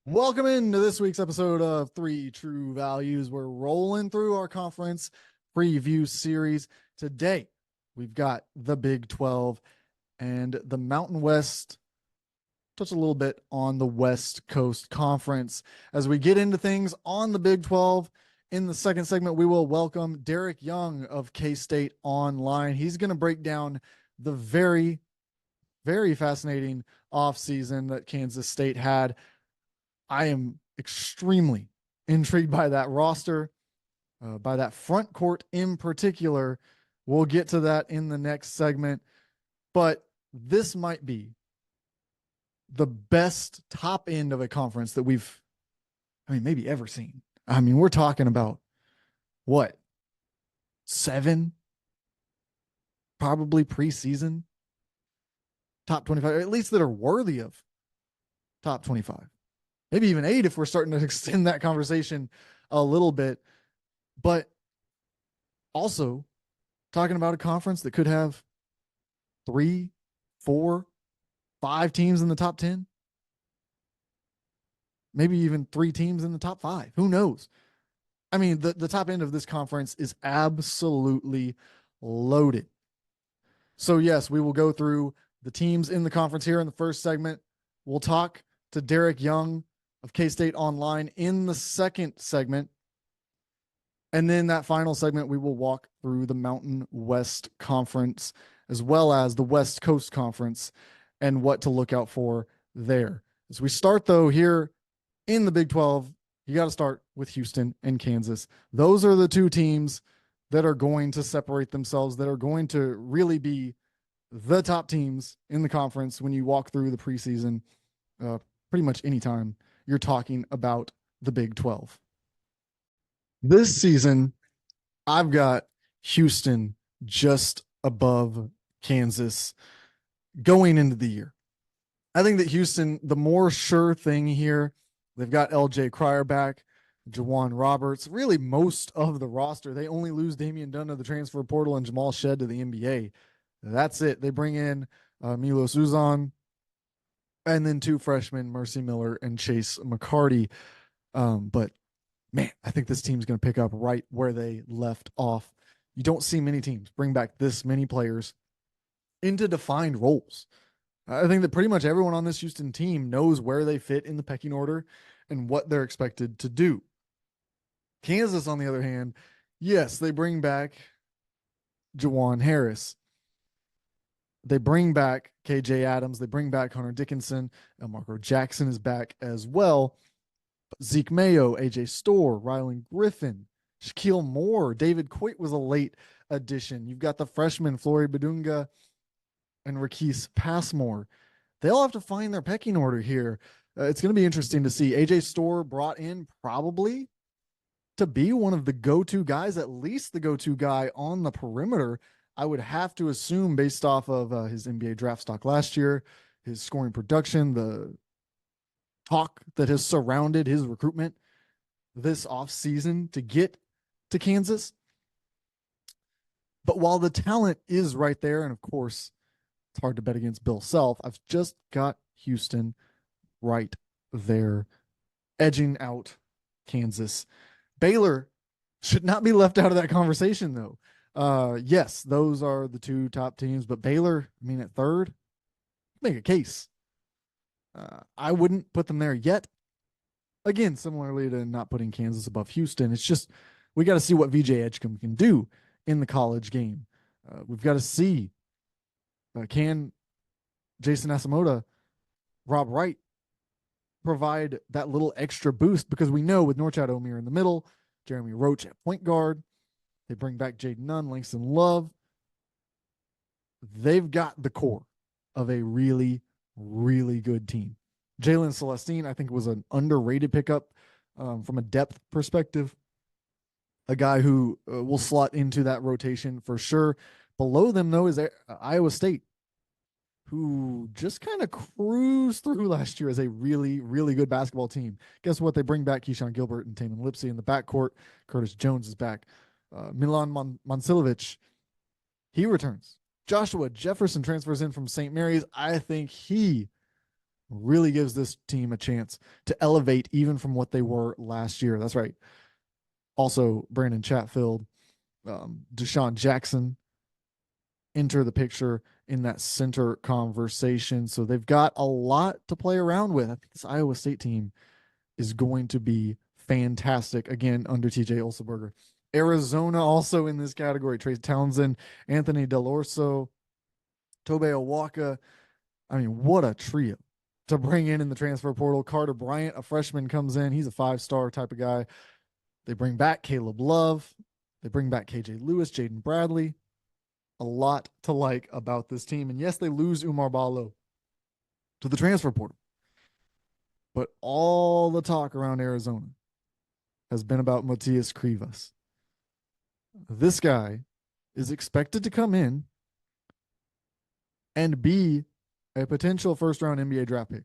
Welcome into this week's episode of Three True Values. We're rolling through our conference preview series. Today, we've got the Big 12 and the Mountain West. Touch a little bit on the West Coast Conference. As we get into things on the Big 12, in the second segment, we will welcome Derek Young of K-State Online. He's going to break down the very, very fascinating offseason that Kansas State had. I am extremely intrigued by that roster, by that front court in particular. We'll get to that in the next segment, but this might be the best top end of a conference that maybe ever seen. We're talking about what, 7, probably preseason top 25, at least that are worthy of top 25. Maybe even 8 if we're starting to extend that conversation a little bit. But also talking about a conference that could have 3, 4, 5 teams in the top 10. Maybe even 3 teams in the top 5. Who knows? The top end of this conference is absolutely loaded. So yes, we will go through the teams in the conference here in the first segment. We'll talk to Derek Young of K-State Online in the second segment. And then that final segment, we will walk through the Mountain West Conference as well as the West Coast Conference and what to look out for there. As we start, though, here in the Big 12, you got to start with Houston and Kansas. Those are the 2 teams that are going to separate themselves, that are going to really be the top teams in the conference when you walk through the preseason pretty much anytime you're talking about the Big 12. This season, I've got Houston just above Kansas going into the year. I think that Houston, the more sure thing here, they've got LJ Cryer back, Jawan Roberts, really most of the roster. They only lose Damian Dunn to the transfer portal and Jamal Shed to the NBA. That's it. They bring in Milos Uzan, and then 2 freshmen, Mercy Miller and Chase McCarty. But man, I think this team's going to pick up right where they left off. You don't see many teams bring back this many players into defined roles. I think that pretty much everyone on this Houston team knows where they fit in the pecking order and what they're expected to do. Kansas, on the other hand, yes, they bring back Jawan Harris. They bring back KJ Adams. They bring back Hunter Dickinson. And Marco Jackson is back as well. Zeke Mayo, AJ Storr, Rylan Griffin, Shaquille Moore, David Coit was a late addition. You've got the freshmen, Flory Badunga and Rakis Passmore. They all have to find their pecking order here. It's going to be interesting to see. AJ Storr brought in probably to be one of the go-to guys, at least the go-to guy on the perimeter. I would have to assume, based off of his NBA draft stock last year, his scoring production, the talk that has surrounded his recruitment this offseason to get to Kansas. But while the talent is right there, and of course, it's hard to bet against Bill Self, I've just got Houston right there, edging out Kansas. Baylor should not be left out of that conversation, though. Yes, those are the 2 top teams, but Baylor, at third, make a case. I wouldn't put them there yet. Again, similarly to not putting Kansas above Houston, it's just we got to see what VJ Edgecombe can do in the college game. We've got to see can Jason Asamoah, Rob Wright provide that little extra boost, because we know with Norchad Omier in the middle, Jeremy Roach at point guard, they bring back Jaden Nunn, Langston Love. They've got the core of a really, really good team. Jalen Celestine, I think, was an underrated pickup from a depth perspective. A guy who will slot into that rotation for sure. Below them, though, is Iowa State, who just kind of cruised through last year as a really, really good basketball team. Guess what? They bring back Keyshawn Gilbert and Taman Lipsey in the backcourt. Curtis Jones is back. Milan Monsilovic, he returns. Joshua Jefferson transfers in from St. Mary's. I think he really gives this team a chance to elevate even from what they were last year. That's right. Also, Brandon Chatfield, Deshaun Jackson enter the picture in that center conversation. So they've got a lot to play around with. I think this Iowa State team is going to be fantastic again under TJ Olsenberger. Arizona also in this category: Trace Townsend, Anthony Delorso, Tobe Owaka. I mean, what a trio to bring in the transfer portal. Carter Bryant, a freshman, comes in. He's a 5-star type of guy. They bring back Caleb Love. They bring back KJ Lewis, Jaden Bradley. A lot to like about this team. And yes, they lose Umar Ballo to the transfer portal. But all the talk around Arizona has been about Matias Krivas. This guy is expected to come in and be a potential first-round NBA draft pick.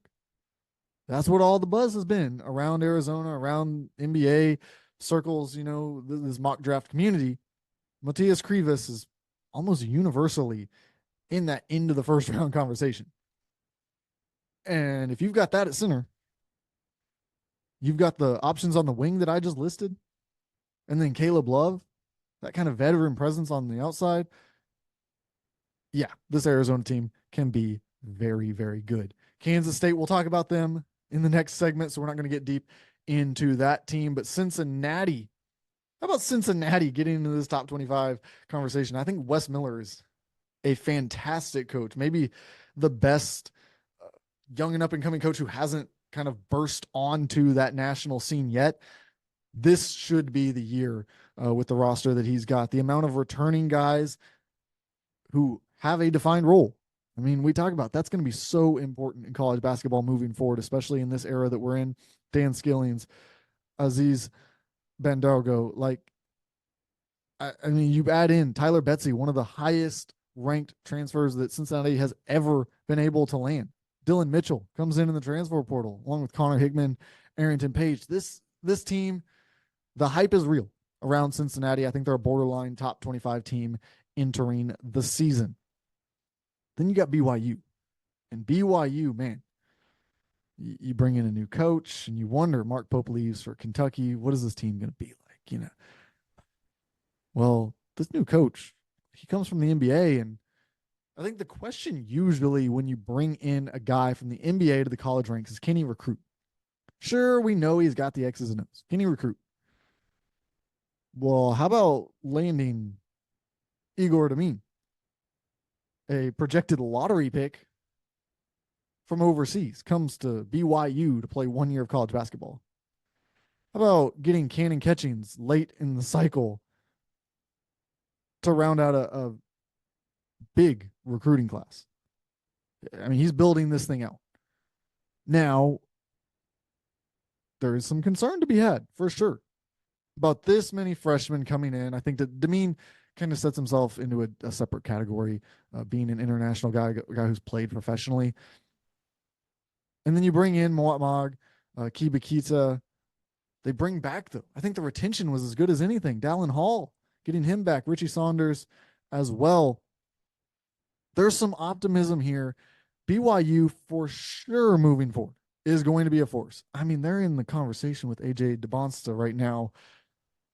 That's what all the buzz has been around Arizona, around NBA circles, this mock draft community. Matias Krivas is almost universally in that end of the first round conversation. And if you've got that at center, you've got the options on the wing that I just listed, and then Caleb Love, that kind of veteran presence on the outside. Yeah, this Arizona team can be very, very good. Kansas State, we'll talk about them in the next segment, so we're not going to get deep into that team. But Cincinnati, how about Cincinnati getting into this top 25 conversation? I think Wes Miller is a fantastic coach, maybe the best young and up and coming coach who hasn't kind of burst onto that national scene yet. This should be the year with the roster that he's got. The amount of returning guys who have a defined role. I mean, we talk about that's going to be so important in college basketball moving forward, especially in this era that we're in. Dan Skillings, Aziz Bandargo, I mean, you add in Tyler Betsy, one of the highest ranked transfers that Cincinnati has ever been able to land. Dylan Mitchell comes in the transfer portal along with Connor Hickman, Arrington Page. This team, the hype is real around Cincinnati. I think they're a borderline top 25 team entering the season. Then you got BYU. And BYU, man, you bring in a new coach and you wonder, Mark Pope leaves for Kentucky. What is this team going to be like? Well, this new coach, he comes from the NBA. And I think the question usually when you bring in a guy from the NBA to the college ranks is, can he recruit? Sure, we know he's got the X's and O's. Can he recruit? Well, how about landing Igor Demin, a projected lottery pick from overseas, comes to BYU to play 1 year of college basketball? How about getting Cannon Catchings late in the cycle to round out a big recruiting class? I mean, he's building this thing out. Now, there is some concern to be had, for sure, about this many freshmen coming in. I think that Demin kind of sets himself into a separate category, being an international guy who's played professionally. And then you bring in Moat Mag, Kibakita. They bring back, though. I think the retention was as good as anything. Dallin Hall, getting him back. Richie Saunders as well. There's some optimism here. BYU, for sure, moving forward, is going to be a force. I mean, they're in the conversation with AJ DeBonsta right now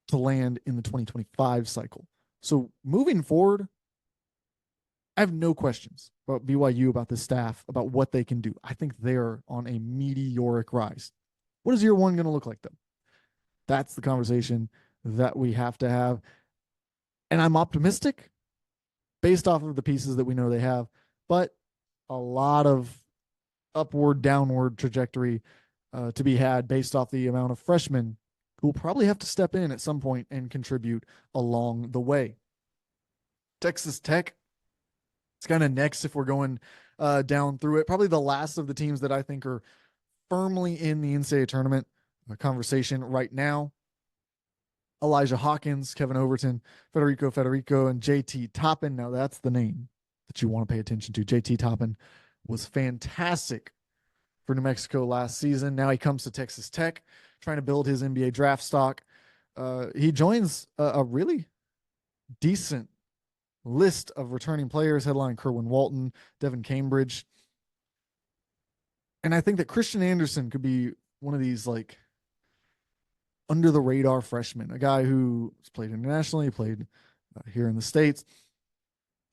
to land in the 2025 cycle. So moving forward, I have no questions about BYU, about the staff, about what they can do. I think they're on a meteoric rise. What is year one going to look like, though? That's the conversation that we have to have. And I'm optimistic based off of the pieces that we know they have, but a lot of upward, downward trajectory to be had based off the amount of freshmen who will probably have to step in at some point and contribute along the way. Texas Tech, it's kind of next if we're going down through it. Probably the last of the teams that I think are firmly in the NCAA tournament conversation right now. Elijah Hawkins, Kevin Overton, Federico, and JT Toppin. Now that's the name that you want to pay attention to. JT Toppin was fantastic for New Mexico last season. Now he comes to Texas Tech, trying to build his NBA draft stock. He joins a really decent list of returning players, headline Kerwin Walton, Devin Cambridge. And I think that Christian Anderson could be one of these like under the radar freshmen, a guy who's played internationally, played here in the States.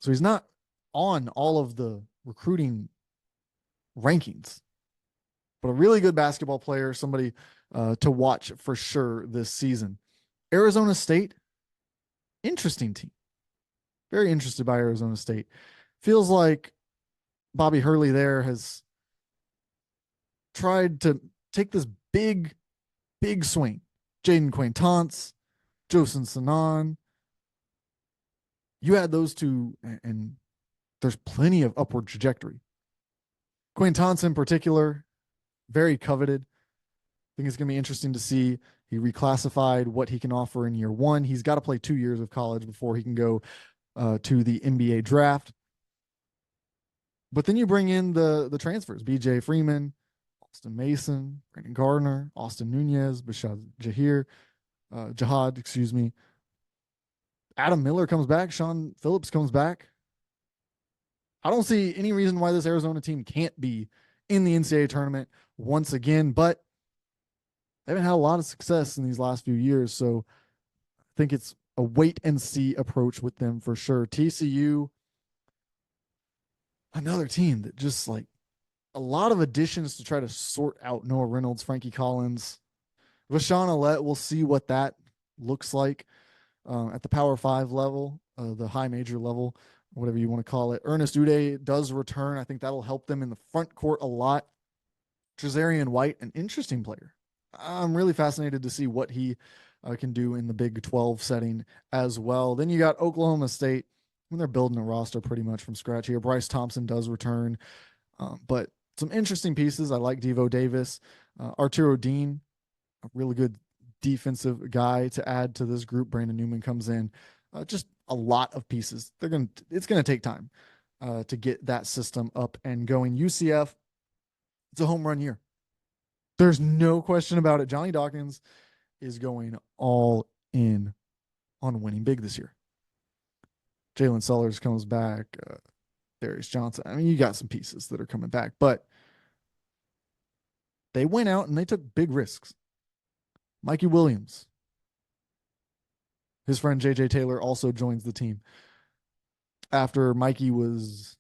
So he's not on all of the recruiting rankings, but a really good basketball player, somebody to watch for sure this season. Arizona State, interesting team. Very interested by Arizona State. Feels like Bobby Hurley there has tried to take this big swing. Jaden Quaintance, Josen Sanan. You add those two, and there's plenty of upward trajectory. Quaintance in particular, very coveted. I think it's going to be interesting to see. He reclassified what he can offer in year one. He's got to play 2 years of college before he can go to the NBA draft. But then you bring in the transfers: B.J. Freeman, Austin Mason, Brandon Gardner, Austin Nunez, Bashad Jihad, excuse me. Adam Miller comes back. Sean Phillips comes back. I don't see any reason why this Arizona team can't be in the NCAA tournament once again, but they haven't had a lot of success in these last few years. So I think it's a wait and see approach with them for sure. TCU, another team that just like a lot of additions to try to sort out Noah Reynolds, Frankie Collins, Rashawn Alette. We'll see what that looks like at the Power 5 level, the high major level, whatever you want to call it. Ernest Uday does return. I think that'll help them in the front court a lot. Trezarian White, an interesting player. I'm really fascinated to see what he can do in the Big 12 setting as well. Then you got Oklahoma State, and they're building a roster pretty much from scratch here. Bryce Thompson does return, but some interesting pieces. I like Devo Davis, Arturo Dean, a really good defensive guy to add to this group. Brandon Newman comes in. Just a lot of pieces. It's gonna take time to get that system up and going. UCF, it's a home run year. There's no question about it. Johnny Dawkins is going all in on winning big this year. Jalen Sellers comes back. Darius Johnson. I mean, you got some pieces that are coming back, but they went out and they took big risks. Mikey Williams, his friend JJ Taylor, also joins the team after Mikey was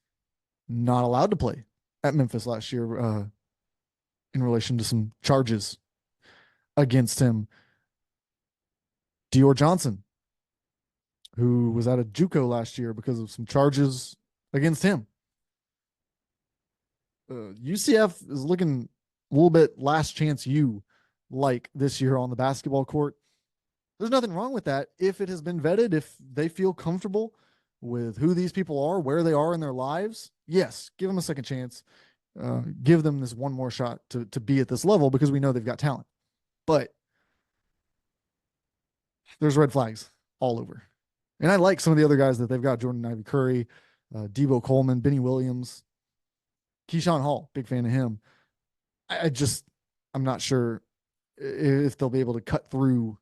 not allowed to play at Memphis last year in relation to some charges against him. Dior Johnson, who was out of JUCO last year because of some charges against him. UCF is looking a little bit last chance you like this year on the basketball court. There's nothing wrong with that if it has been vetted, if they feel comfortable with who these people are, where they are in their lives. Yes, give them a second chance. Give them this one more shot to be at this level because we know they've got talent. But there's red flags all over. And I like some of the other guys that they've got: Jordan Ivy Curry, Debo Coleman, Benny Williams, Keyshawn Hall, big fan of him. I'm not sure if they'll be able to cut through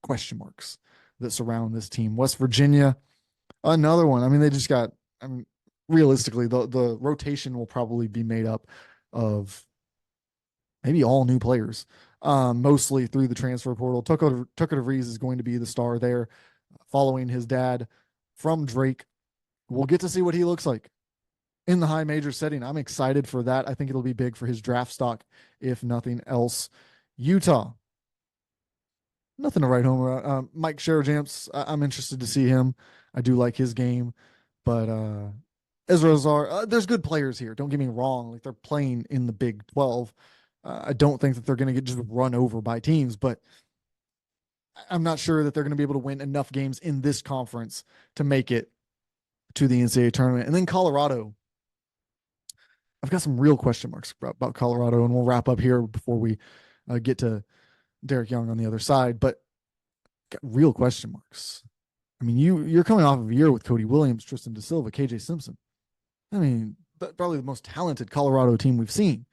question marks that surround this team. West Virginia, another one. I mean, they just got, realistically, the rotation will probably be made up of maybe all new players, mostly through the transfer portal. Tucker DeVries is going to be the star there, following his dad from Drake. We'll get to see what he looks like in the high major setting. I'm excited for that. I think it'll be big for his draft stock, if nothing else. Utah, nothing to write home about. Mike Sherajamps, I'm interested to see him. I do like his game, but Ezra Azar, there's good players here. Don't get me wrong. Like, they're playing in the Big 12. I don't think that they're going to get just run over by teams, but I'm not sure that they're going to be able to win enough games in this conference to make it to the NCAA tournament. And then Colorado, I've got some real question marks about Colorado, and we'll wrap up here before we get to Derek Young on the other side, but got real question marks. I mean, you're coming off of a year with Cody Williams, Tristan Da Silva, KJ Simpson. I mean, probably the most talented Colorado team we've seen.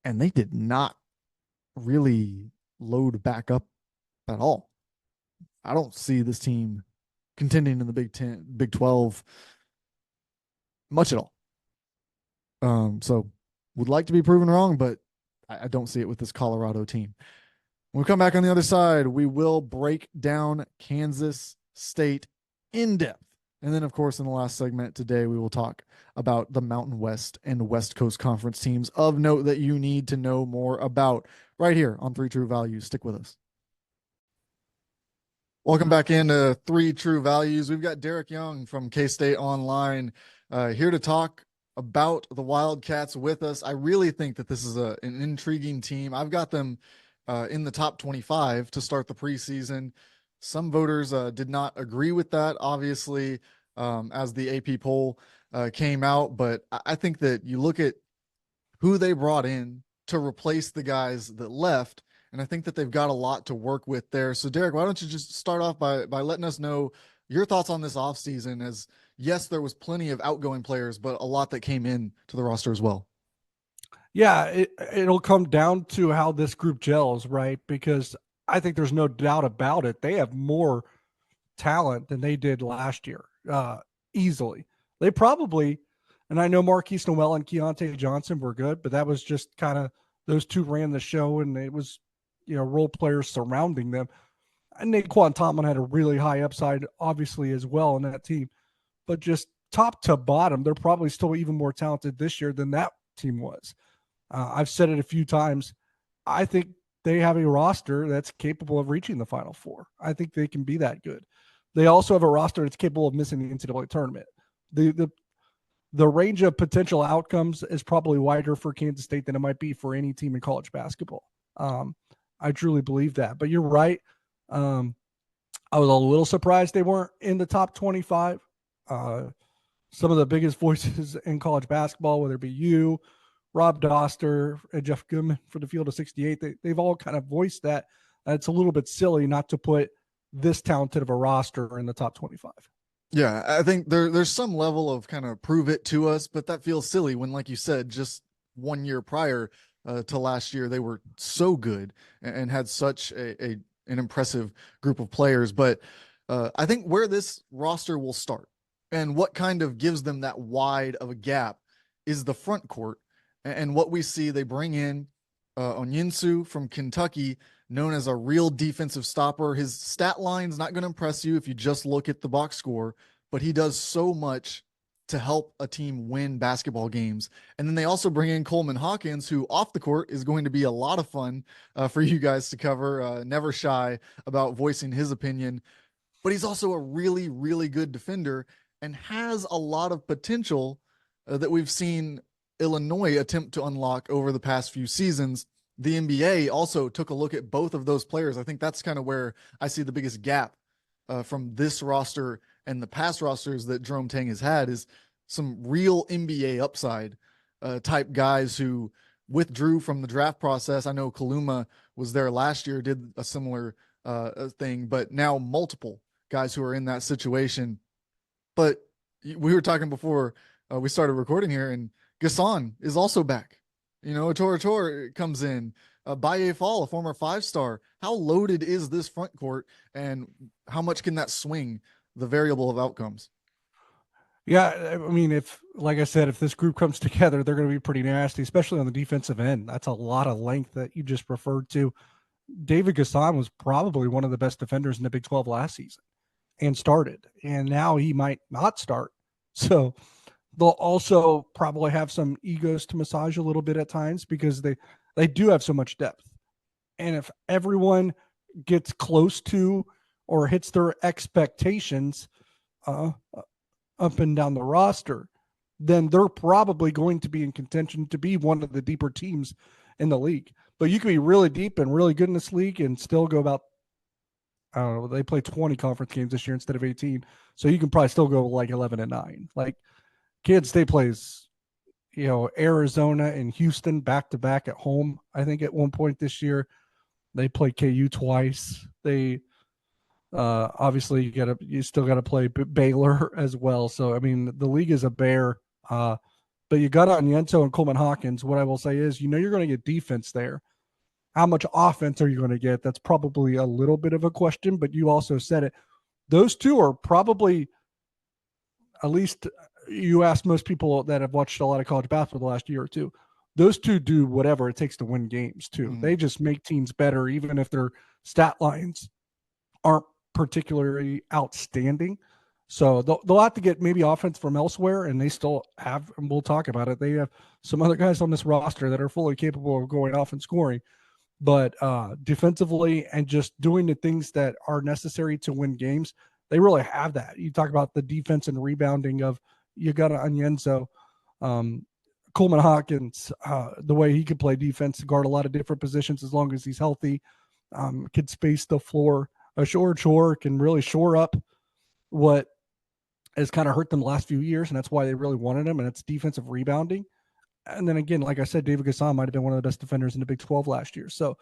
And they did not really load back up at all. I don't see this team contending in the Big 10, Big 12 much at all. So Would like to be proven wrong, but I don't see it with this Colorado team. When we come back on the other side, we will break down Kansas State in depth. And then, of course, in the last segment today, we will talk about the Mountain West and West Coast Conference teams of note that you need to know more about right here on Three True Values. Stick with us. Welcome back into Three True Values. We've got Derek Young from K-State Online here to talk about the Wildcats with us. I really think that this is an intriguing team. I've got them in the top 25 to start the preseason. Some voters did not agree with that, obviously, as the AP poll came out. But I think that you look at who they brought in to replace the guys that left, and I think that they've got a lot to work with there. So, Derek, why don't you just start off by letting us know your thoughts on this offseason, as yes, there was plenty of outgoing players, but a lot that came in to the roster as well. Yeah, it'll come down to how this group gels, right? Because I think there's no doubt about it. They have more talent than they did last year, easily. They probably, and I know Marquise Noel and Keontae Johnson were good, but that was just kind of those two ran the show, and it was, role players surrounding them. And Naquan Tomlin had a really high upside, obviously, as well in that team. But just top to bottom, they're probably still even more talented this year than that team was. I've said it a few times. I think they have a roster that's capable of reaching the Final Four. I think they can be that good. They also have a roster that's capable of missing the NCAA tournament. The range of potential outcomes is probably wider for Kansas State than it might be for any team in college basketball. I truly believe that. But you're right. I was a little surprised they weren't in the top 25. Some of the biggest voices in college basketball, whether it be you, Rob Doster, and Jeff Goodman for the Field of 68, they've all kind of voiced that. It's a little bit silly not to put this talented of a roster in the top 25. Yeah, I think there's some level of kind of prove it to us, but that feels silly when, like you said, just 1 year prior to last year, they were so good and had such an impressive group of players. But I think where this roster will start and what kind of gives them that wide of a gap is the front court. And what we see, they bring in Onyinsu from Kentucky, known as a real defensive stopper. His stat line's not going to impress you if you just look at the box score, but he does so much to help a team win basketball games. And then they also bring in Coleman Hawkins, who off the court is going to be a lot of fun for you guys to cover. Never shy about voicing his opinion, but he's also a really, really good defender and has a lot of potential that we've seen Illinois attempt to unlock over the past few seasons. The NBA also took a look at both of those players. I think that's kind of where I see the biggest gap from this roster and the past rosters that Jerome Tang has had, is some real NBA upside type guys who withdrew from the draft process. I know Kaluma was there last year, did a similar thing, but now multiple guys who are in that situation. But we were talking before we started recording here, and Gasson is also back. Tor comes in. Baye Fall, a former 5-star. How loaded is this front court, and how much can that swing the variable of outcomes? Yeah, I mean, like I said, if this group comes together, they're going to be pretty nasty, especially on the defensive end. That's a lot of length that you just referred to. David Gasson was probably one of the best defenders in the Big 12 last season and started, and now he might not start. So they'll also probably have some egos to massage a little bit at times, because they do have so much depth. And if everyone gets close to or hits their expectations up and down the roster, then they're probably going to be in contention to be one of the deeper teams in the league. But you can be really deep and really good in this league and still go about, I don't know, they play 20 conference games this year instead of 18. So you can probably still go like 11-9. Like, Kansas State plays, Arizona and Houston back-to-back at home, I think, at one point this year. They play KU twice. They obviously you still got to play Baylor as well. So, I mean, the league is a bear. But you got Onyinsu and Coleman Hawkins. What I will say is, you're going to get defense there. How much offense are you going to get? That's probably a little bit of a question, but you also said it. Those two are probably, at least you ask most people that have watched a lot of college basketball the last year or two, those two do whatever it takes to win games too. Mhm. They just make teams better, even if their stat lines aren't particularly outstanding. So they'll have to get maybe offense from elsewhere, and they still have, and we'll talk about it. They have some other guys on this roster that are fully capable of going off and scoring, but defensively and just doing the things that are necessary to win games, they really have that. You talk about the defense and rebounding of Yagata Onyenso, um, Coleman Hawkins, the way he could play defense, guard a lot of different positions as long as he's healthy, could space the floor. Shore Chore can really shore up what has kind of hurt them the last few years, and that's why they really wanted him, and it's defensive rebounding. And then again, like I said, David Gasson might have been one of the best defenders in the Big 12 last year. So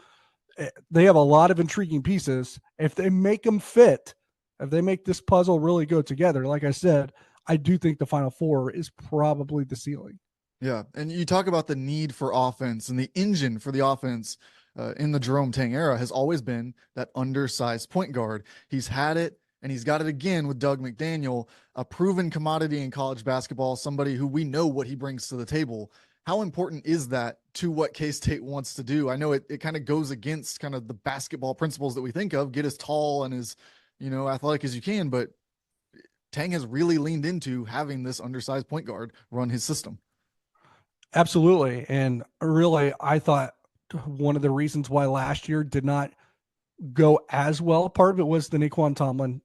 they have a lot of intriguing pieces. If they make them fit, if they make this puzzle really go together, like I said, I do think the Final Four is probably the ceiling. Yeah. And you talk about the need for offense, and the engine for the offense in the Jerome Tang era has always been that undersized point guard. He's had it, and he's got it again with Doug McDaniel, a proven commodity in college basketball, somebody who we know what he brings to the table. How important is that to what K-State wants to do? I know it kind of goes against kind of the basketball principles that we think of, get as tall and as, athletic as you can, but Tang has really leaned into having this undersized point guard run his system. Absolutely. And really, I thought one of the reasons why last year did not go as well, part of it was the Naquan Tomlin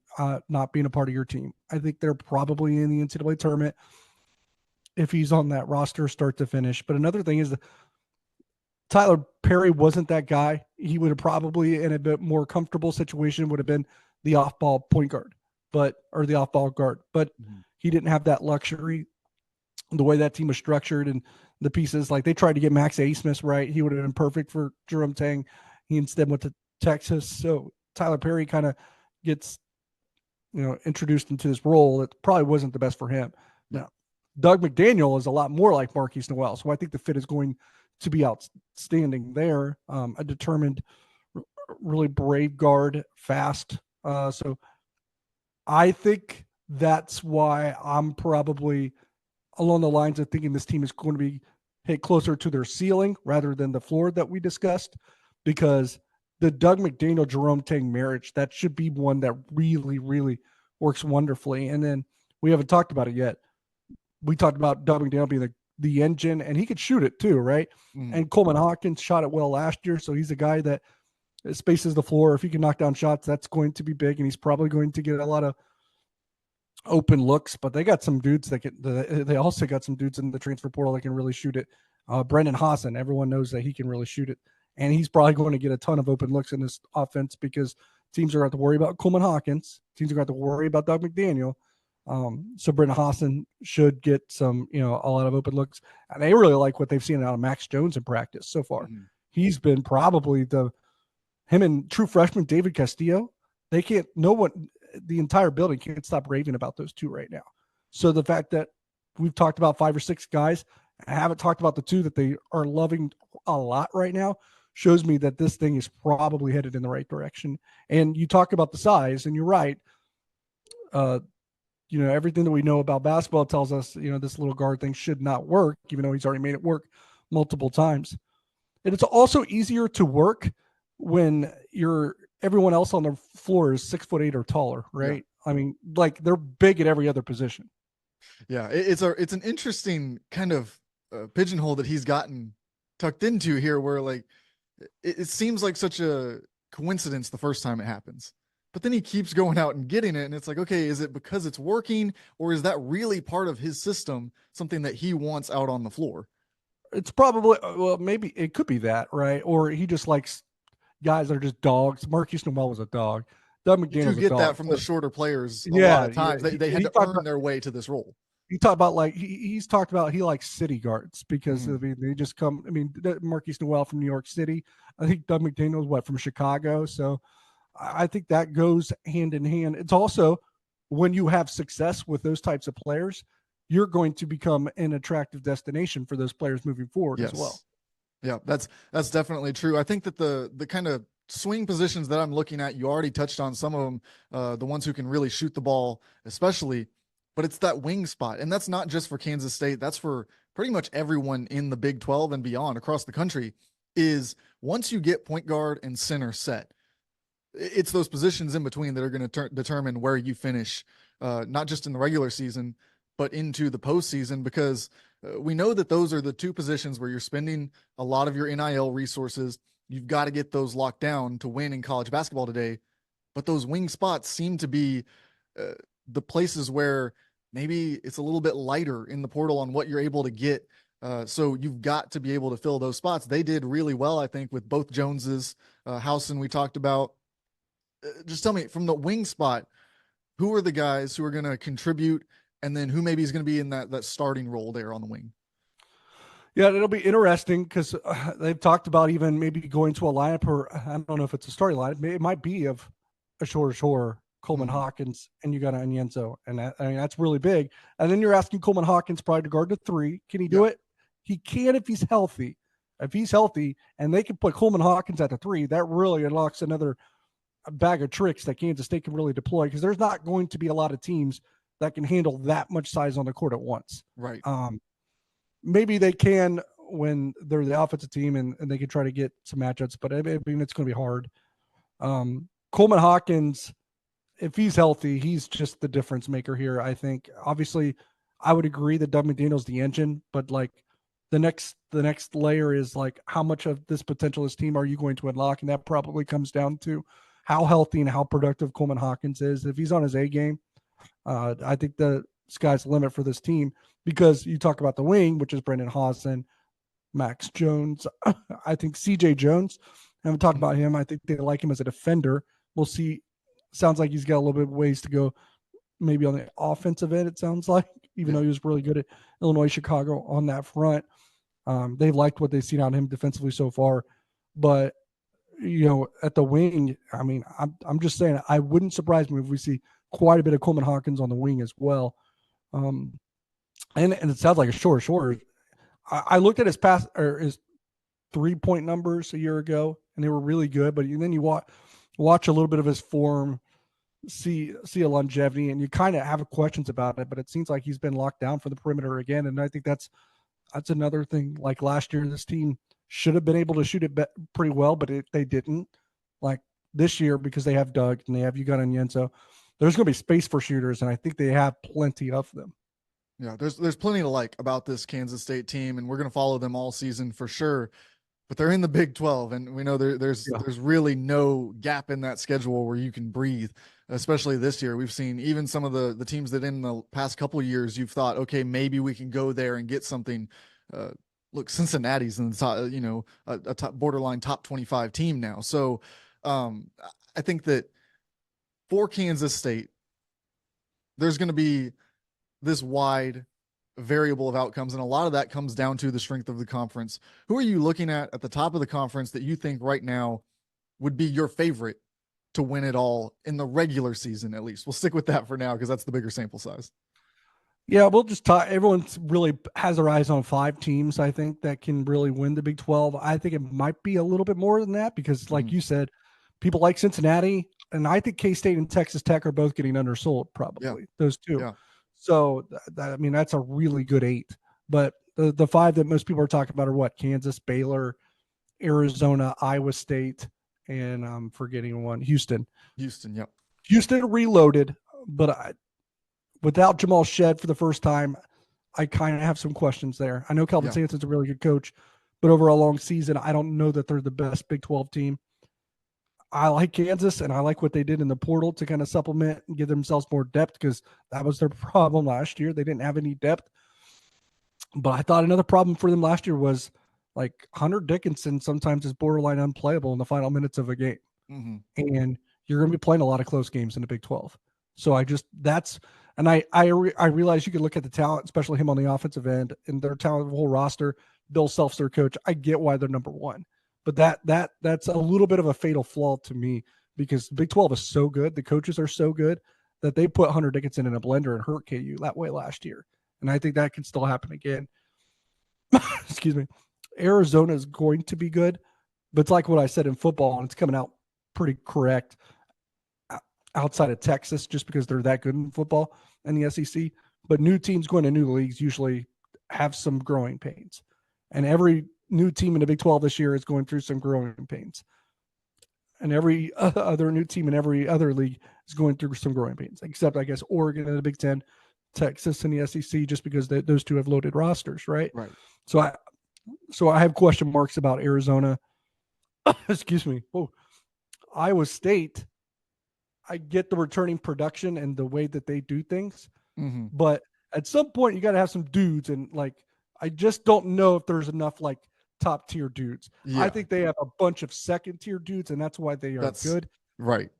not being a part of your team. I think they're probably in the NCAA tournament if he's on that roster start to finish. But another thing is Tyler Perry wasn't that guy. He would have probably, in a bit more comfortable situation, would have been the off-ball point guard, or the off-ball guard. But he didn't have that luxury. The way that team was structured and the pieces, like they tried to get Max Asmus, right? He would have been perfect for Jerome Tang. He instead went to Texas. So Tyler Perry kind of gets, introduced into this role that probably wasn't the best for him. Now, Doug McDaniel is a lot more like Marquise Noel. So I think the fit is going to be outstanding there. A determined, really brave guard, fast. So I think that's why I'm probably along the lines of thinking this team is going to be hit closer to their ceiling rather than the floor that we discussed, because the Doug McDaniel, Jerome Tang marriage, that should be one that really, really works wonderfully. And then we haven't talked about it yet. We talked about Doug McDaniel being the engine, and he could shoot it too, right? And Coleman Hawkins shot it well last year, so he's a guy that spaces the floor. If he can knock down shots, that's going to be big, and he's probably going to get a lot of open looks. But they got some dudes that they also got some dudes in the transfer portal that can really shoot it. Brendan Hassan, everyone knows that he can really shoot it, and he's probably going to get a ton of open looks in this offense because teams are going to have to worry about Coleman Hawkins. Teams are going to have to worry about Doug McDaniel. So Brendan Hassan should get some, a lot of open looks, and they really like what they've seen out of Max Jones in practice so far. He's been probably him and true freshman David Castillo. The entire building can't stop raving about those two right now. So the fact that we've talked about 5 or 6 guys, I haven't talked about the two that they are loving a lot right now, shows me that this thing is probably headed in the right direction. And you talk about the size, and you're right. Everything that we know about basketball tells us, this little guard thing should not work, even though he's already made it work multiple times. And it's also easier to work when everyone else on the floor is 6'8" or taller, right? Yeah. I mean, like they're big at every other position. Yeah, it's an interesting kind of pigeonhole that he's gotten tucked into here, where like it seems like such a coincidence the first time it happens. But then he keeps going out and getting it. And it's like, okay, is it because it's working, or is that really part of his system, something that he wants out on the floor? It's probably, maybe it could be that, right? Or he just likes guys that are just dogs. Marquise Noel was a dog. Doug McDaniel's you get a dog. that from the shorter players a lot of times. Yeah. They had to earn their way to this role. He talked about he's talked about he likes city guards because they just come. I mean, Marquise Noel from New York City. I think Doug McDaniel's from Chicago. So I think that goes hand in hand. It's also when you have success with those types of players, you're going to become an attractive destination for those players moving forward as well. Yeah, that's definitely true. I think that the kind of swing positions that I'm looking at, you already touched on some of them, the ones who can really shoot the ball, especially, but it's that wing spot. And that's not just for Kansas State. That's for pretty much everyone in the Big 12 and beyond across the country is once you get point guard and center set, it's those positions in between that are going to determine where you finish, not just in the regular season, but into the postseason, because we know that those are the two positions where you're spending a lot of your NIL resources. You've got to get those locked down to win in college basketball today. But those wing spots seem to be the places where maybe it's a little bit lighter in the portal on what you're able to get. So you've got to be able to fill those spots. They did really well, I think, with both Joneses, Housen we talked about. Just tell me, from the wing spot, who are the guys who are going to contribute, and then who maybe is going to be in that starting role there on the wing? Yeah, it'll be interesting because they've talked about even maybe going to a lineup, or I don't know if it's a starting lineup. It might be of a Shore, Coleman Hawkins, and you got Onyenso. And that's really big. And then you're asking Coleman Hawkins probably to guard the three. Can he do it? He can if he's healthy. If he's healthy and they can put Coleman Hawkins at the three, that really unlocks another bag of tricks that Kansas State can really deploy, because there's not going to be a lot of teams that can handle that much size on the court at once. Right. Maybe they can when they're the offensive team and they can try to get some matchups, but I mean, it's going to be hard. Coleman Hawkins, if he's healthy, he's just the difference maker here, I think. Obviously, I would agree that Doug McDaniel's the engine, but like the next layer is like, how much of this potential this team are you going to unlock? And that probably comes down to how healthy and how productive Coleman Hawkins is. If he's on his A game, I think the sky's the limit for this team, because you talk about the wing, which is Brendan Hawson, Max Jones. I think CJ Jones, I haven't talked about him. I think they like him as a defender. We'll see. Sounds like he's got a little bit of ways to go, maybe on the offensive end, it sounds like, even though he was really good at Illinois, Chicago on that front. They've liked what they've seen out of him defensively so far. But, at the wing, I mean, I'm just saying, I wouldn't surprise me if we see quite a bit of Coleman Hawkins on the wing as well. And it sounds like a Shore. I looked at his his 3-point numbers a year ago, and they were really good. But then you watch a little bit of his form, see a longevity, and you kind of have questions about it. But it seems like he's been locked down for the perimeter again, and I think that's another thing. Like last year, this team should have been able to shoot it pretty well, but they didn't. Like this year, because they have Doug and they have Onyenso, there's going to be space for shooters, and I think they have plenty of them. Yeah, there's plenty to like about this Kansas State team, and we're going to follow them all season for sure. But they're in the Big 12, and we know there's really no gap in that schedule where you can breathe, especially this year. We've seen even some of the teams that in the past couple of years you've thought, okay, maybe we can go there and get something. Look, Cincinnati's in the top, a top borderline top 25 team now. So I think that for Kansas State, there's going to be this wide variable of outcomes, and a lot of that comes down to the strength of the conference. Who are you looking at the top of the conference that you think right now would be your favorite to win it all in the regular season? At least we'll stick with that for now, because that's the bigger sample size. Yeah, we'll just talk. Everyone's really has their eyes on 5 teams, I think, that can really win the Big 12. I think it might be a little bit more than that, because like you said, people like Cincinnati, and I think K-State and Texas Tech are both getting undersold, probably those two. Yeah. So I mean, that's a really good 8. But the 5 that most people are talking about are what? Kansas, Baylor, Arizona, Iowa State, and I'm forgetting one. Houston. Yep. Houston reloaded, but without Jamal Shedd for the first time, I kind of have some questions there. I know Kelvin Sampson's a really good coach, but over a long season, I don't know that they're the best Big 12 team. I like Kansas, and I like what they did in the portal to kind of supplement and give themselves more depth, because that was their problem last year. They didn't have any depth. But I thought another problem for them last year was like Hunter Dickinson sometimes is borderline unplayable in the final minutes of a game. Mm-hmm. And you're going to be playing a lot of close games in the Big 12. So I realize you could look at the talent, especially him on the offensive end, and their talent, the whole roster. Bill Self's their coach. I get why they're number 1. But that's a little bit of a fatal flaw to me, because the Big 12 is so good. The coaches are so good that they put Hunter Dickinson in a blender and hurt KU that way last year. And I think that can still happen again. Excuse me. Arizona is going to be good, but it's like what I said in football, and it's coming out pretty correct outside of Texas, just because they're that good in football and the SEC. But new teams going to new leagues usually have some growing pains. And every new team in the Big 12 this year is going through some growing pains. And every other new team in every other league is going through some growing pains, except, I guess, Oregon in the Big 10, Texas in the SEC, just because those two have loaded rosters, right? Right. So I have question marks about Arizona. Excuse me. Oh, Iowa State. I get the returning production and the way that they do things, Mm-hmm. but at some point you got to have some dudes, and like I just don't know if there's enough like top tier dudes. Yeah. I think they have a bunch of second tier dudes, and that's why they are That's good. right.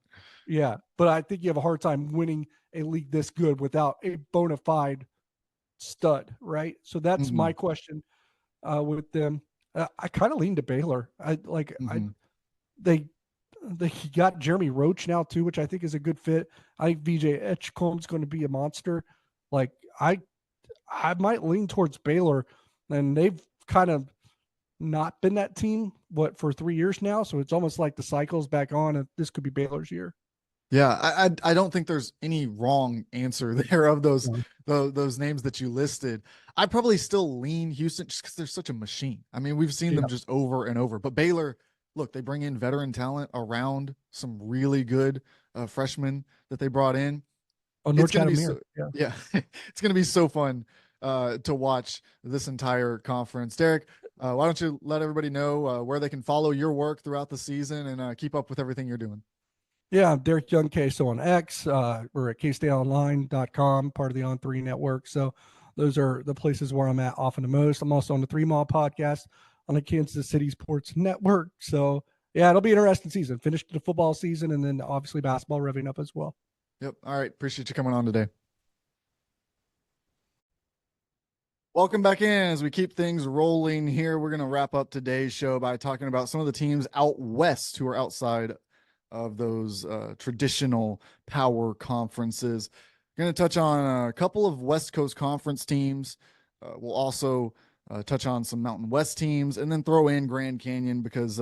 Yeah, but I think you have a hard time winning a league this good without a bona fide stud, right? So that's Mm-hmm. my question with them. I kind of lean to Baylor. Mm-hmm. They got Jeremy Roach now too, which I think is a good fit. I think VJ Etchcomb's going to be a monster. Like I might lean towards Baylor, and they've kind of not been that team for 3 years now. So it's almost like the cycle's back on, and this could be Baylor's year. Yeah, I don't think there's any wrong answer there of those names that you listed. I probably still lean Houston just because they're such a machine. I mean, we've seen them just over and over. But Baylor, look, they bring in veteran talent around some really good freshmen that they brought in. Oh, It's North gonna be Chatham so yeah. yeah, it's gonna be so fun to watch this entire conference. Derek, why don't you let everybody know where they can follow your work throughout the season and keep up with everything you're doing? Yeah, I'm Derek Young KSO on X. We're at kstateonline.com, part of the On3 network. So those are the places where I'm at often the most. I'm also on the 3 Mile podcast on the Kansas City Sports Network. So yeah, it'll be an interesting season. Finished the football season, and then obviously basketball revving up as well. Yep. All right. Appreciate you coming on today. Welcome back in as we keep things rolling here. We're going to wrap up today's show by talking about some of the teams out west who are outside of those traditional power conferences. Going to touch on a couple of West Coast Conference teams. We'll also touch on some Mountain West teams and then throw in Grand Canyon because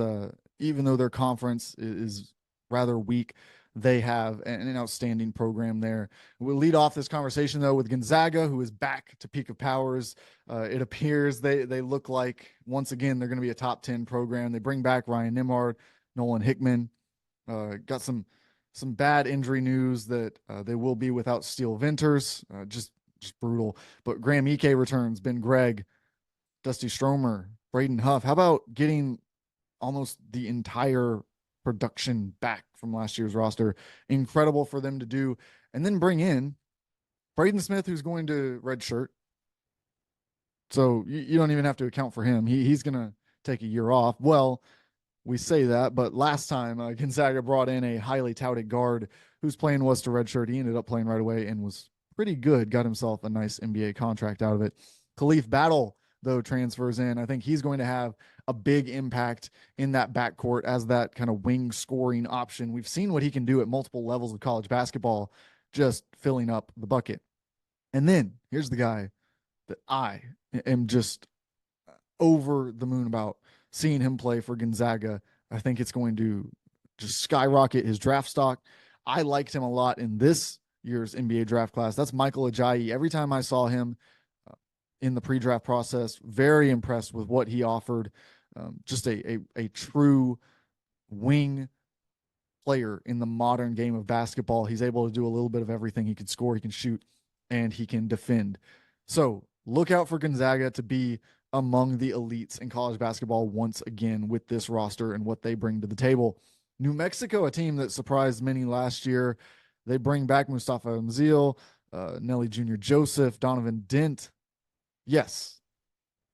even though their conference is rather weak, they have an outstanding program there. We'll lead off this conversation, though, with Gonzaga, who is back to peak of powers. It appears they look like, once again, they're going to be a top 10 program. They bring back Ryan Nimard, Nolan Hickman. Got some bad injury news that they will be without Steele Venters. Just brutal. But Graham Ike returns, Ben Gregg, Dusty Stromer, Braden Huff. How about getting almost the entire production back from last year's roster? Incredible for them to do. And then bring in Braden Smith, who's going to redshirt. So you don't even have to account for him. He's going to take a year off. Well, we say that, but last time Gonzaga brought in a highly touted guard whose plan was to redshirt. He ended up playing right away and was pretty good. Got himself a nice NBA contract out of it. Khalif Battle, though, transfers in. I think he's going to have a big impact in that backcourt as that kind of wing scoring option. We've seen what he can do at multiple levels of college basketball, just filling up the bucket. And then here's the guy that I am just over the moon about seeing him play for Gonzaga. I think it's going to just skyrocket his draft stock. I liked him a lot in this year's NBA draft class. That's Michael Ajayi. Every time I saw him in the pre-draft process, very impressed with what he offered. Just a true wing player in the modern game of basketball. He's able to do a little bit of everything. He can score, he can shoot, and he can defend. So look out for Gonzaga to be among the elites in college basketball once again with this roster and what they bring to the table. New Mexico, a team that surprised many last year. They bring back Mustafa Mzil, Nelly Jr. Joseph, Donovan Dent. Yes,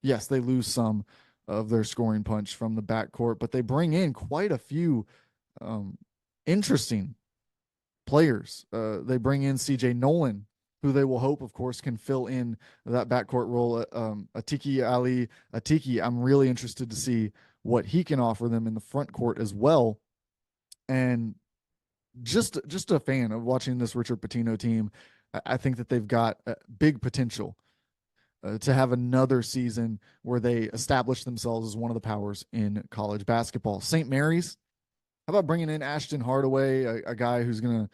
they lose some of their scoring punch from the backcourt, but they bring in quite a few interesting players. They bring in CJ Nolan, who they will hope, of course, can fill in that backcourt role. Atiki Ali Atiki, I'm really interested to see what he can offer them in the front court as well. And just a fan of watching this Richard Pitino team. I think that they've got big potential to have another season where they establish themselves as one of the powers in college basketball. St. Mary's, how about bringing in Ashton Hardaway, a guy who's gonna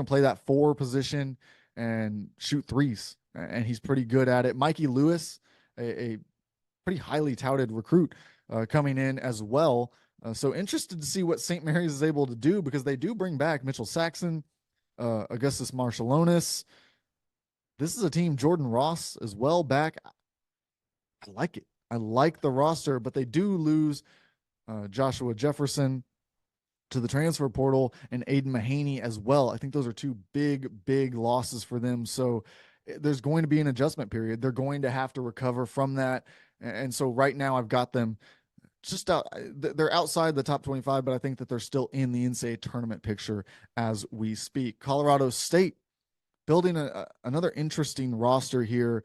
play that 4 position and shoot threes, and he's pretty good at it. Mikey Lewis, a pretty highly touted recruit coming in as well. So interested to see what St. Mary's is able to do, because they do bring back Mitchell Saxon, Augustus Marshallonis. This is a team, Jordan Ross as well back. I like it. I like the roster, but they do lose Joshua Jefferson to the transfer portal and Aiden Mahaney as well. I think those are two big losses for them. So there's going to be an adjustment period. They're going to have to recover from that. And so right now I've got them just out. They're outside the top 25, but I think that they're still in the NCAA tournament picture as we speak. Colorado State building another interesting roster here.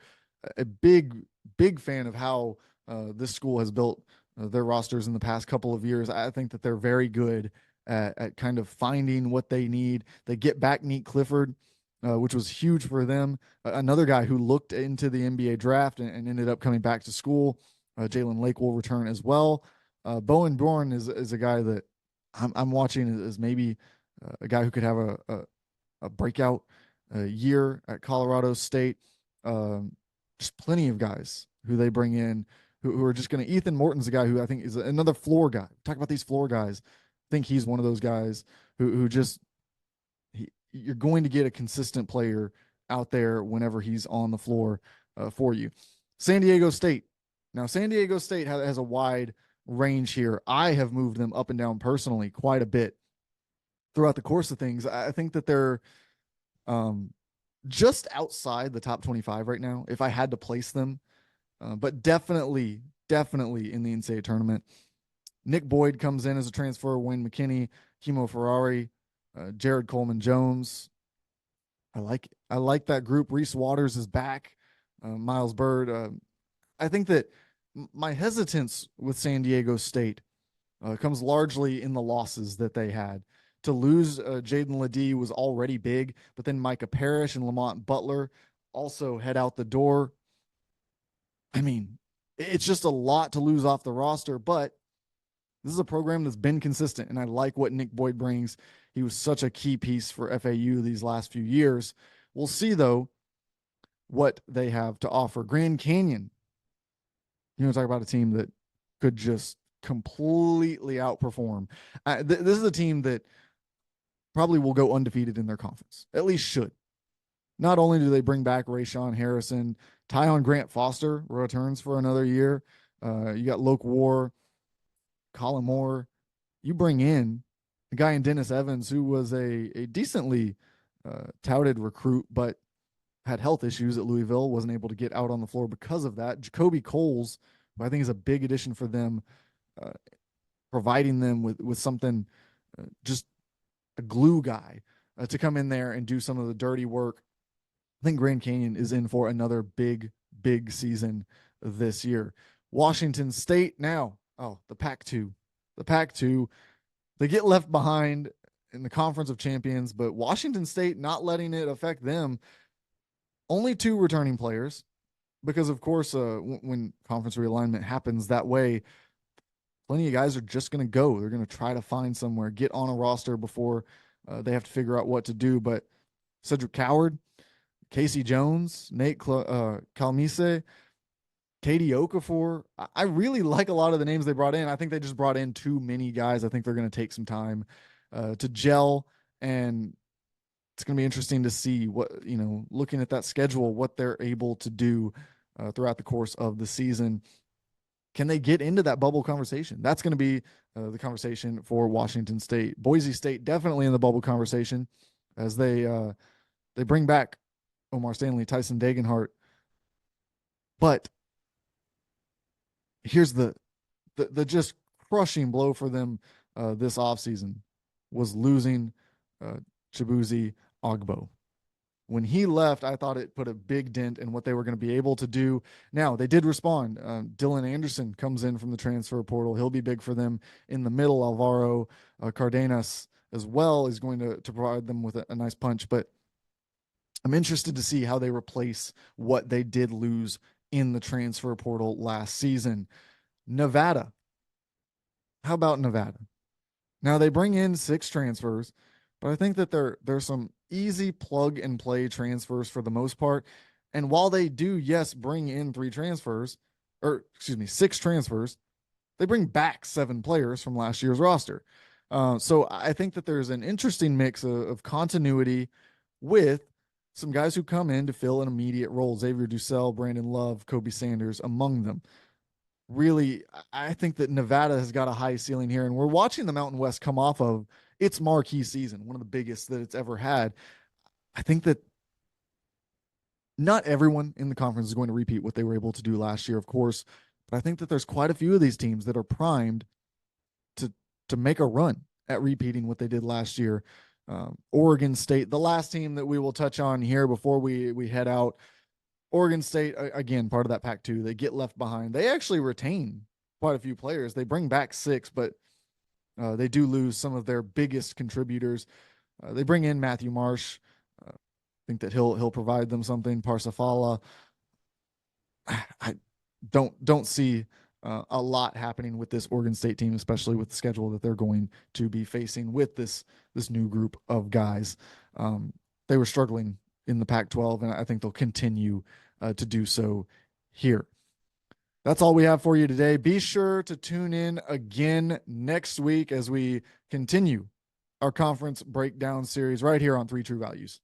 A big fan of how this school has built their rosters in the past couple of years. I think that they're very good at kind of finding what they need. They get back Neat Clifford, which was huge for them. Another guy who looked into the NBA draft and ended up coming back to school. Jalen Lake will return as well. Bowen Bourne is a guy that I'm watching as maybe a guy who could have a breakout year at Colorado State. Just plenty of guys who they bring in who are just going to. Ethan Morton's a guy who I think is another floor guy. Talk about these floor guys. I think he's one of those guys who just you're going to get a consistent player out there whenever he's on the floor for you. San Diego State. Now, San Diego State has a wide range here. I have moved them up and down personally quite a bit throughout the course of things. I think that they're just outside the top 25 right now, if I had to place them, but definitely in the NCAA tournament. Nick Boyd comes in as a transfer. Wayne McKinney, Kimo Ferrari, Jared Coleman Jones. I like that group. Reese Waters is back. Miles Bird. I think that my hesitance with San Diego State comes largely in the losses that they had. To lose Jaden Ledee was already big, but then Micah Parrish and Lamont Butler also head out the door. I mean, it's just a lot to lose off the roster, but this is a program that's been consistent, and I like what Nick Boyd brings. He was such a key piece for FAU these last few years. We'll see, though, what they have to offer. Grand Canyon, you want to talk about a team that could just completely outperform. This is a team that probably will go undefeated in their conference, at least should. Not only do they bring back Rayshawn Harrison, Tyon Grant Foster returns for another year. You got Loke War, Colin Moore. You bring in a guy in Dennis Evans, who was a decently touted recruit, but had health issues at Louisville, wasn't able to get out on the floor because of that. Jacoby Coles, who I think is a big addition for them, providing them with something, just a glue guy to come in there and do some of the dirty work. I think Grand Canyon is in for another big season this year. Washington State now, the Pac-2. The Pac-2, they get left behind in the Conference of Champions, but Washington State not letting it affect them. Only 2 returning players, because of course, when conference realignment happens that way, plenty of guys are just going to go. They're going to try to find somewhere, get on a roster before they have to figure out what to do. But Cedric Coward, Casey Jones, Nate Calmise, Katie Okafor. I really like a lot of the names they brought in. I think they just brought in too many guys. I think they're going to take some time to gel, and it's going to be interesting to see what, looking at that schedule, what they're able to do throughout the course of the season. Can they get into that bubble conversation? That's going to be the conversation for Washington State. Boise State definitely in the bubble conversation as they bring back Omar Stanley, Tyson Dagenhart. But here's the just crushing blow for them this offseason was losing Chibuzi Ogbo. When he left, I thought it put a big dent in what they were going to be able to do. Now, they did respond. Dylan Anderson comes in from the transfer portal. He'll be big for them in the middle. Alvaro Cardenas as well is going to provide them with a nice punch. But I'm interested to see how they replace what they did lose in the transfer portal last season. Nevada. How about Nevada? Now, they bring in 6 transfers, but I think that there's some easy plug and play transfers for the most part. And while they do, yes, bring in six transfers, they bring back 7 players from last year's roster. So I think that there's an interesting mix of continuity with some guys who come in to fill an immediate role. Xavier Dussel, Brandon Love, Kobe Sanders among them. Really, I think that Nevada has got a high ceiling here, and we're watching the Mountain West come off of its marquee season, one of the biggest that it's ever had. I think that not everyone in the conference is going to repeat what they were able to do last year, of course, but I think that there's quite a few of these teams that are primed to make a run at repeating what they did last year. Oregon State, the last team that we will touch on here before we head out. Oregon State, again, part of that Pac-2, they get left behind. They actually retain quite a few players. They bring back 6, but they do lose some of their biggest contributors. They bring in Matthew Marsh. Think that he'll provide them something. Parsafala. I don't see a lot happening with this Oregon State team, especially with the schedule that they're going to be facing with this new group of guys. They were struggling in the Pac-12, and I think they'll continue to do so here. That's all we have for you today. Be sure to tune in again next week as we continue our conference breakdown series right here on 3 True Values.